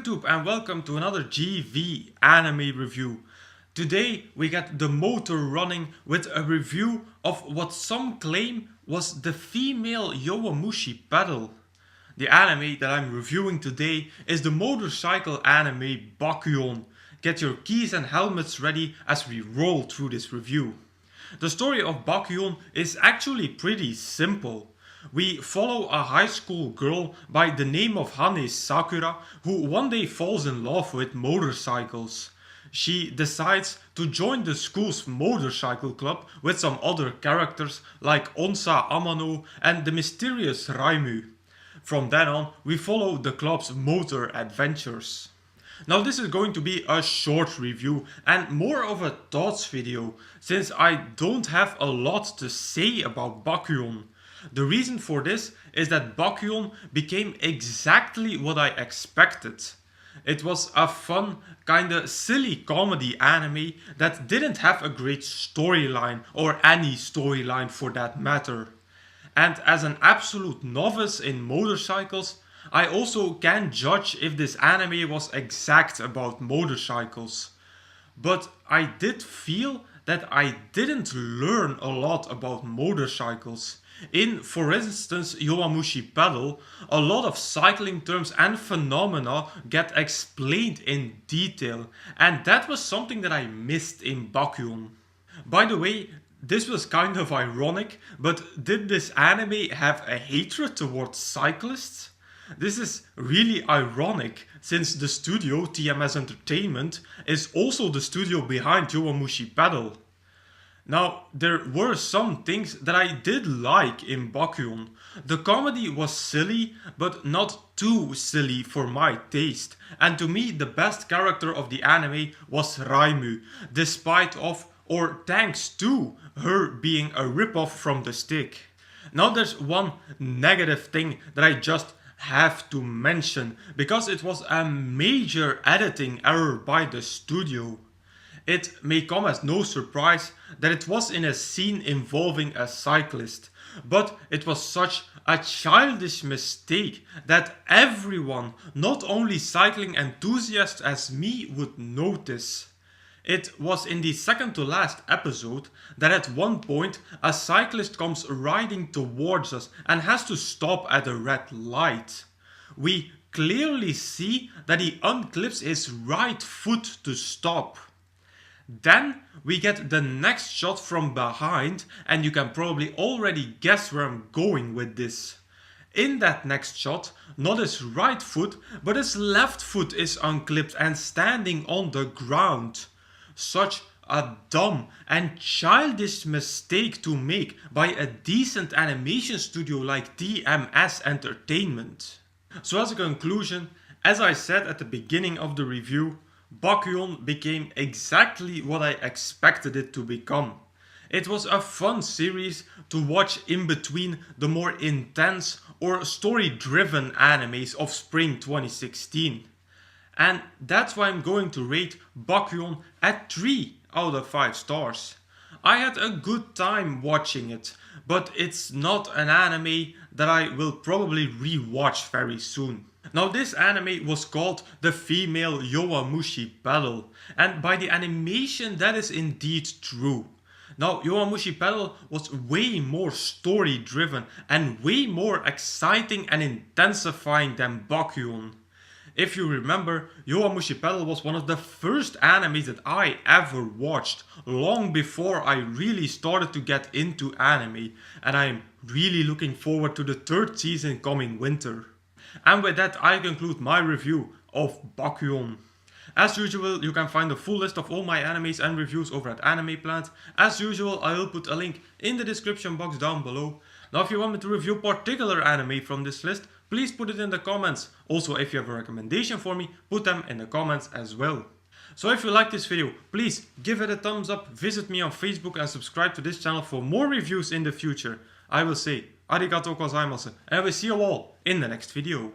YouTube and welcome to another GV anime review. Today we get the motor running with a review of what some claim was the female Yowamushi pedal. The anime that I'm reviewing today is the motorcycle anime Bakuon. Get your keys and helmets ready as we roll through this review. The story of Bakuon is actually pretty simple. We follow a high school girl by the name of Hane Sakura who one day falls in love with motorcycles. She decides to join the school's motorcycle club with some other characters like Onsa Amano and the mysterious Raimu. From then on, we follow the club's motor adventures. Now this is going to be a short review and more of a thoughts video, since I don't have a lot to say about Bakuon. The reason for this is that Bakuon became exactly what I expected. It was a fun, kinda silly comedy anime that didn't have a great storyline, or any storyline for that matter. And as an absolute novice in motorcycles, I also can't judge if this anime was exact about motorcycles. But I did feel that I didn't learn a lot about motorcycles. In, for instance, Yowamushi pedal, a lot of cycling terms and phenomena get explained in detail, and that was something that I missed in Bakuon. By the way, this was kind of ironic, but did this anime have a hatred towards cyclists? This is really ironic, since the studio, TMS Entertainment, is also the studio behind Yowamushi pedal. Now, there were some things that I did like in Bakuon. The comedy was silly, but not too silly for my taste. And to me, the best character of the anime was Raimu, despite of, or thanks to, her being a ripoff from the stick. Now there's one negative thing that I just have to mention, because it was a major editing error by the studio. It may come as no surprise that it was in a scene involving a cyclist, but it was such a childish mistake that everyone, not only cycling enthusiasts as me, would notice. It was in the second to last episode that at one point a cyclist comes riding towards us and has to stop at a red light. We clearly see that he unclips his right foot to stop. Then we get the next shot from behind, and you can probably already guess where I'm going with this. In that next shot, not his right foot, but his left foot is unclipped and standing on the ground. Such a dumb and childish mistake to make by a decent animation studio like TMS Entertainment. So as a conclusion, as I said at the beginning of the review, Bakuon became exactly what I expected it to become. It was a fun series to watch in between the more intense or story-driven animes of spring 2016. And that's why I'm going to rate Bakuon at 3 out of 5 stars. I had a good time watching it, but it's not an anime that I will probably re-watch very soon. Now this anime was called the female Yowamushi pedal, and by the animation that is indeed true. Now Yowamushi pedal was way more story driven and way more exciting and intensifying than Bakuon. If you remember, Yowamushi pedal was one of the first animes that I ever watched, long before I really started to get into anime, and I'm really looking forward to the third season coming winter. And with that I conclude my review of Bakuon. As usual, you can find the full list of all my animes and reviews over at Anime Plant. As usual, I will put a link in the description box down below. Now if you want me to review particular anime from this list, please put it in the comments. Also, if you have a recommendation for me, put them in the comments as well. So if you like this video, please give it a thumbs up, visit me on Facebook and subscribe to this channel for more reviews in the future. I will say arigatou gozaimasu and I will see you all in the next video.